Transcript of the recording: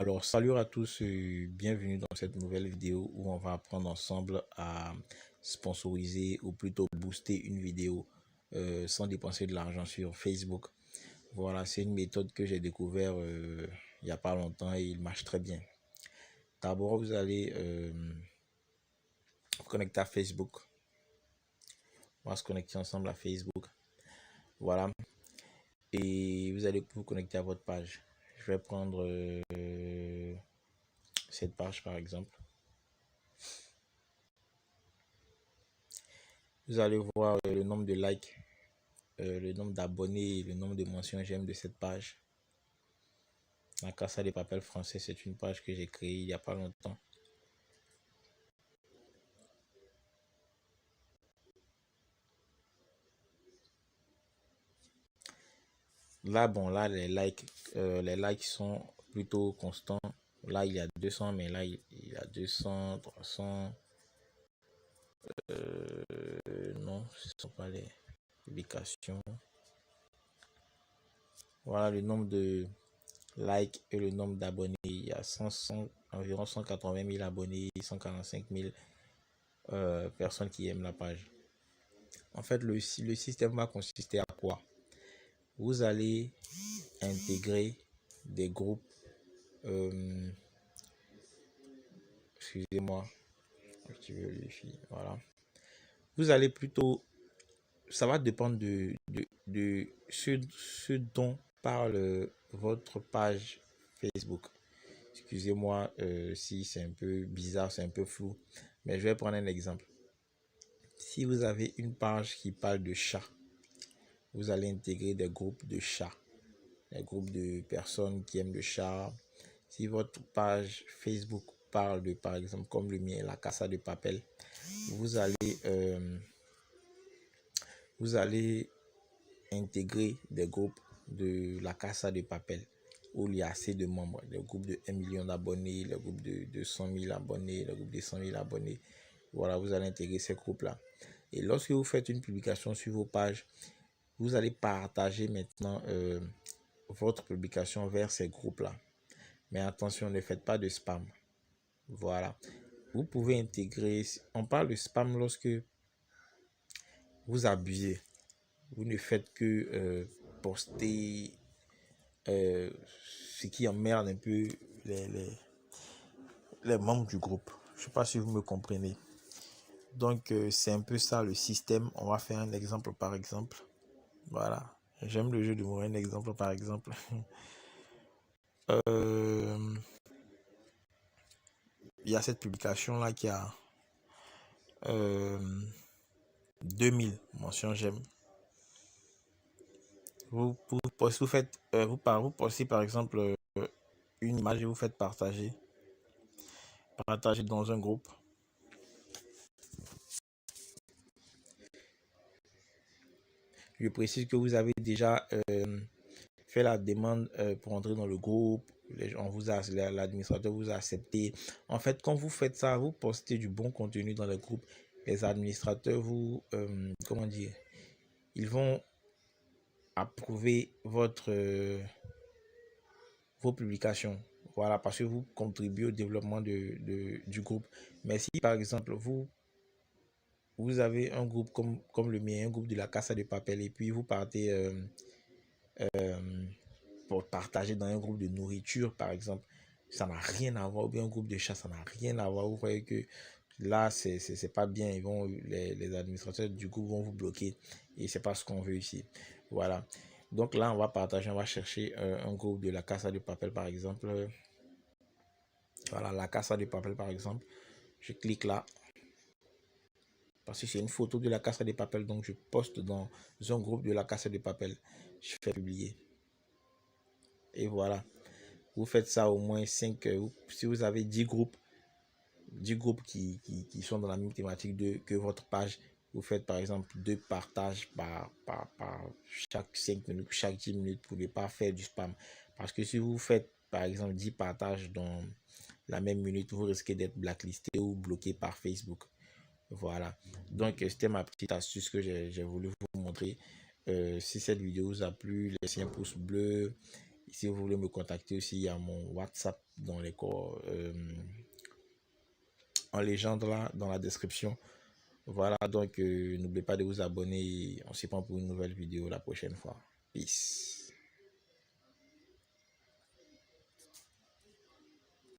Alors, salut à tous, bienvenue dans cette nouvelle vidéo où on va apprendre ensemble à sponsoriser ou plutôt booster une vidéo sans dépenser de l'argent sur Facebook. Voilà, c'est une méthode que j'ai découvert il n'y a pas longtemps et il marche très bien. D'abord, vous allez vous connecter à Facebook. On va se connecter ensemble à Facebook. Voilà. Et vous allez vous connecter à votre page. Je vais prendre cette page par exemple. Vous allez voir le nombre de likes, le nombre d'abonnés et le nombre de mentions j'aime de cette page. La Casa de Papel français, c'est une page que j'ai créée il n'y a pas longtemps. Là, bon, là, les likes sont plutôt constants. Là, il y a 200, mais là, il y a 200, 300. Non, ce ne sont pas les publications. Voilà le nombre de likes et le nombre d'abonnés. Il y a environ 180 000 abonnés, 145 000 personnes qui aiment la page. En fait, le système va consister à quoi? Vous allez intégrer des groupes. Excusez-moi, activer le défi. Voilà. Vous allez plutôt, ça va dépendre de ce dont parle votre page Facebook. Excusez-moi si c'est un peu bizarre, c'est un peu flou, mais je vais prendre un exemple. Si vous avez une page qui parle de chats, vous allez intégrer des groupes de chats, des groupes de personnes qui aiment le chat. Si votre page Facebook parle de, par exemple, comme le mien, la Casa de Papel, vous allez intégrer des groupes de la Casa de Papel où il y a assez de membres, des groupes de 1 million d'abonnés, les groupes de 200 000 abonnés, les groupes de 100 000 abonnés. Voilà, vous allez intégrer ces groupes-là. Et lorsque vous faites une publication sur vos pages, vous allez partager maintenant votre publication vers ces groupes-là. Mais attention, ne faites pas de spam. Voilà. Vous pouvez intégrer, on parle de spam lorsque vous abusez. Vous ne faites que poster ce qui emmerde un peu les membres du groupe. Je ne sais pas si vous me comprenez. Donc, c'est un peu ça le système. On va faire un exemple par exemple. Voilà. J'aime le jeu de mots. Un exemple par exemple. Il y a cette publication là qui a 2000 mentions j'aime. Vous faites, vous postez par exemple une image et vous faites partager dans un groupe. Je précise que vous avez déjà fait la demande pour entrer dans le groupe. L'administrateur vous a accepté. En fait, quand vous faites ça, vous postez du bon contenu dans le groupe. Les administrateurs vous, comment dire, ils vont approuver vos publications. Voilà, parce que vous contribuez au développement du groupe. Mais si par exemple vous avez un groupe comme le mien, un groupe de la Casa de Papel, et puis vous partez pour partager dans un groupe de nourriture par exemple, ça n'a rien à voir, ou bien un groupe de chats, ça n'a rien à voir. Vous voyez que là c'est pas bien, les administrateurs du groupe vont vous bloquer et c'est pas ce qu'on veut ici. Voilà, donc là on va partager, on va chercher un groupe de la Casa de Papel par exemple. Voilà, la Casa de Papel par exemple, je clique là parce que c'est une photo de la Casa de Papel, donc je poste dans un groupe de la Casa de Papel, je fais publier et voilà. Vous faites ça au moins 5, si vous avez 10 groupes qui sont dans la même thématique que votre page, vous faites par exemple 2 partages par chaque 5 minutes, chaque 10 minutes pour ne pas faire du spam. Parce que si vous faites par exemple 10 partages dans la même minute, vous risquez d'être blacklisté ou bloqué par Facebook. Voilà. Donc, c'était ma petite astuce que j'ai voulu vous montrer. Si cette vidéo vous a plu, laissez un pouce bleu Si vous voulez me contacter aussi, il y a mon WhatsApp dans les en légende là, dans la description. Voilà, donc n'oubliez pas de vous abonner. On se prend pour une nouvelle vidéo la prochaine fois. Peace.